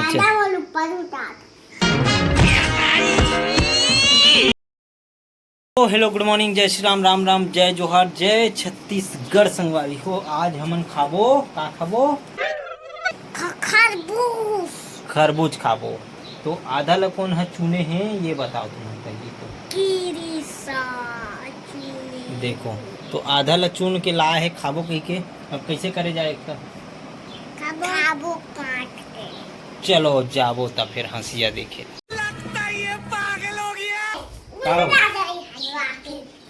नीचे। तो hello good morning, जय श्री राम, राम राम, जय जोहार, जय छत्तीसगढ़ संगवारी हो। आज हमन खाबो का खाबो खरबूज। खरबूज खाबो। तो आधा ल कौन है चुने हैं ये बताओ तुम पहले तो। देखो तो आधा ल चुन के लाए है खाबो कही के। अब कैसे करे जाए खाबो काट के। चलो जाबो तब फिर हंसिया देखे। लगता ये पागल हो गया।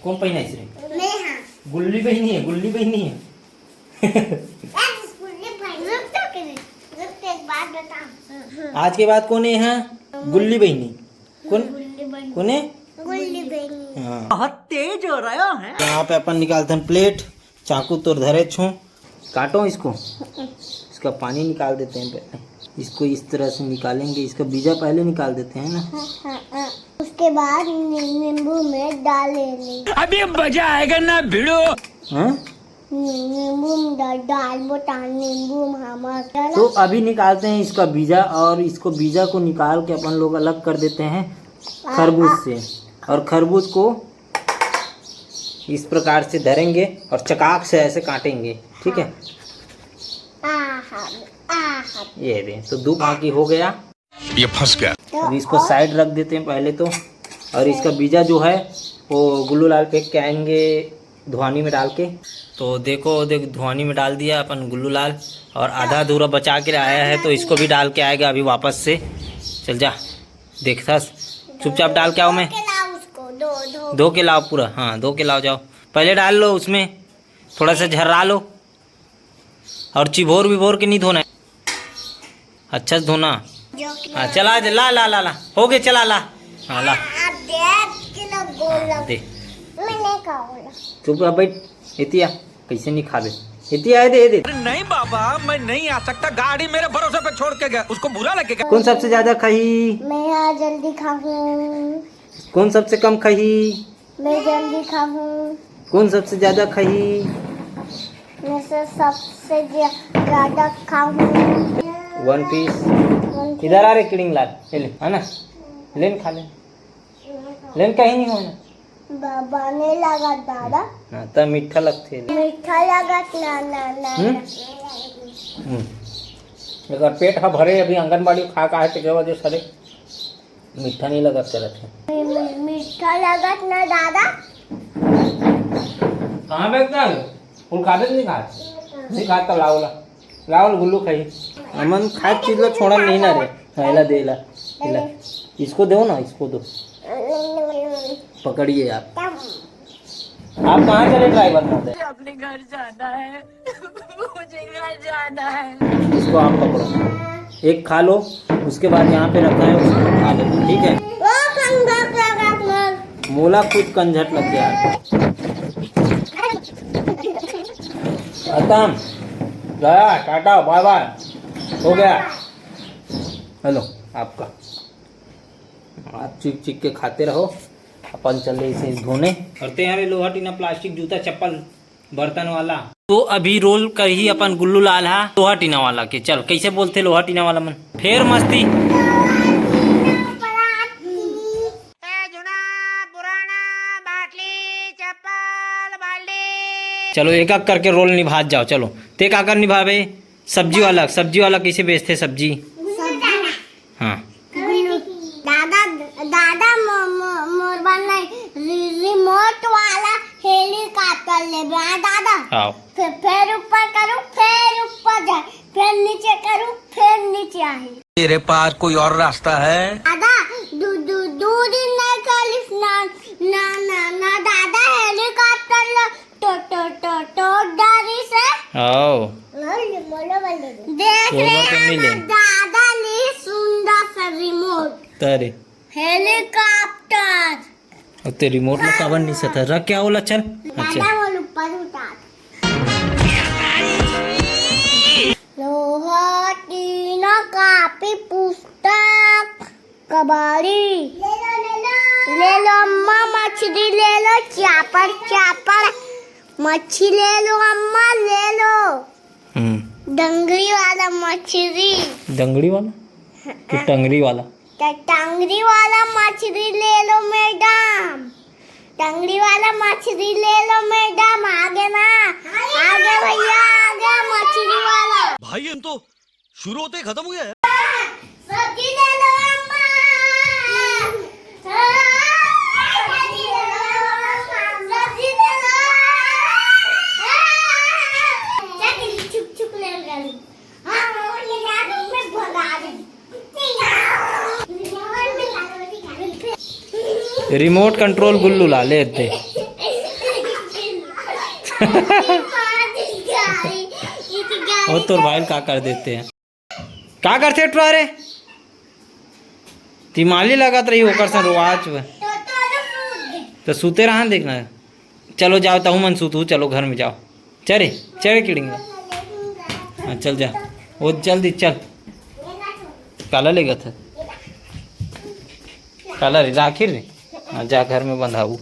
कौन पहिना इसे? मैं हाँ। गुल्ली बहनी है, गुल्ली बहनी है। एक बात बता। आज के बाद कौन है यहाँ? गुल्ली बहनी। कौन कौन है? गुल्ली बहनी। हाँ। बहुत तेज हो रहा है। यहाँ पे अपन निकालते हैं प्लेट, चाकू तो धरे छो, काटो इसको, इसका पानी निकाल देते हैं पहले। इसको इस तरह से निकालेंगे, इसका बीजा पहले निकाल देते हैं ना। उसके बाद नींबू में डालेंगे। अभी मजा आएगा ना भिड़ो। हाँ? नींबू डाल नींबू हमारा। तो अभी निकालते हैं इसका बीजा, और इसको बीजा को निकाल के अपन लोग अलग कर देते हैं खरबूज से। और खरबूज को इस प्रकार से धरेंगे और चकाक से ऐसे काटेंगे, ठीक है। ये दे तो दो बाकी हो गया, ये फंस गया। अब इसको साइड रख देते हैं पहले तो। और इसका बीजा जो है वो गुल्लू लाल फेंक के आएंगे धुआनी में डाल के। तो देखो धुआनी में डाल दिया अपन गुल्लू लाल, और आधा अधूरा बचा के आया है तो इसको भी डाल के आएगा अभी वापस से। चल जा देखता, चुपचाप डाल के आओ। मैं धो के लाओ पूरा। हाँ धो के लाओ, जाओ पहले डाल लो उसमें, थोड़ा सा झर्रा लो, और चिभोर विभोर के नहीं धोना है, अच्छा से धोना। हाँ चला ला ला ला ला हो गए, चला ला। हाँ ला दे, चुप बैठ। इतिया कैसे नहीं खा ले, इतिया है दे दे। नहीं बाबा मैं नहीं आ सकता, गाड़ी मेरे भरोसे पे छोड़ के गया, उसको बुरा लगेगा। कौन सबसे ज्यादा खाई? मैं आज जल्दी खाऊं। कौन सबसे कम खाई? मैं जल्दी खाऊं। कौन सबसे ज्यादा खाई? मैं सबसे ज्यादा खाऊं। One piece. इधर आ रे किड़िंग लाल, ले है ना, लेन खा ले, लेन कहीं नहीं होना। बाबा ने लगा दादा। हाँ तब मीठा लगते। मीठा लगा ना ना ना। अगर पेट हा भरे अभी आंगनबाड़ी खा का है तो वजह सरे मीठा नहीं लगा चलत है। मीठा लगा ना दादा। कहाँ बैठता है? फूल खाते नहीं खा, नहीं खाता। लाओला लाओल गुल्लू खाई। अमन खाए चीज लो छोड़ा नहीं ना रे। हैला दे ला, इसको दो ना, इसको दो। पकड़िए आप कहाँ चले ड्राइवर महोदय? अपने घर जाना है, मुझे घर जाना है। इसको आप पकड़ो, एक खा लो, उसके बाद यहाँ पे रखा है उसको खा लो, ठीक है। मोला खुद कंझट लग गया। खत्म, गया, टाटा बाय बाय, हो गया। हेलो आपका, आप चिक चिक के खाते रहो, अपन चले इसे धोने। करते हैं लोहा टीना प्लास्टिक जूता चप्पल बर्तन वाला। तो अभी रोल कर ही अपन गुल्लू लाल हा लोहा टीना वाला के। चल कैसे बोलते लोहा टीना वाला मन, फिर मस्ती। चलो एक एक करके रोल निभा जाओ। चलो ते का कर निभावे? सब्जी वाला कैसे बेचते सब्जी? हाँ दादा रिमोट वाला हेलीकॉप्टर ले दादा। आओ फिर ऊपर करूँ, फिर ऊपर जाए, फिर नीचे करूँ, फिर नीचे आए। तेरे पास कोई और रास्ता है? दादा दो दिन नहीं चली ना ना ना दादा हेलीकॉप्टर लो तो डरी से। आओ देख रहे हैं दादा ने सुंदर सा रिमोट तारे हेलीकॉप्टर। ते रिमोट में काबर नहीं सता रख क्या होला। चल अच्छा ऊपर उतार। लोहा टीना कापी पुस्तक कबाड़ी ले लो अम्मा, मछली ले लो, चापड़ मच्छी ले लो अम्मा, ले लो डंगरी वाला मछली। डंगड़ी वाला? कि टंगरी वाला? टंगरी वाला मछली ले लो मैडम, टंगरी वाला मछली ले लो मैडम। आगे ना, आगे भैया, आगे मछली वाला। भाई हम तो शुरू होते ही खत्म हो गया। सब्जी ले लो अम्मा, सब्जी ले लो। चुप चुप ले गली। हाँ ये यार मैं भगा दूँ। रिमोट कंट्रोल गुल्लू ला ले दे। और तो भाई का कर देते हैं, का करते रे? तिमाली लगत रही होकर से रोज तो सूते रहा देखना। चलो जाओ तहु मन सूतू, चलो घर में जाओ। चले चले किड़ेंगे। हाँ चल जा, वो जल्दी चल। काला लेगा था, काला रे राखी रे। हाँ जा घर में बंधाऊ।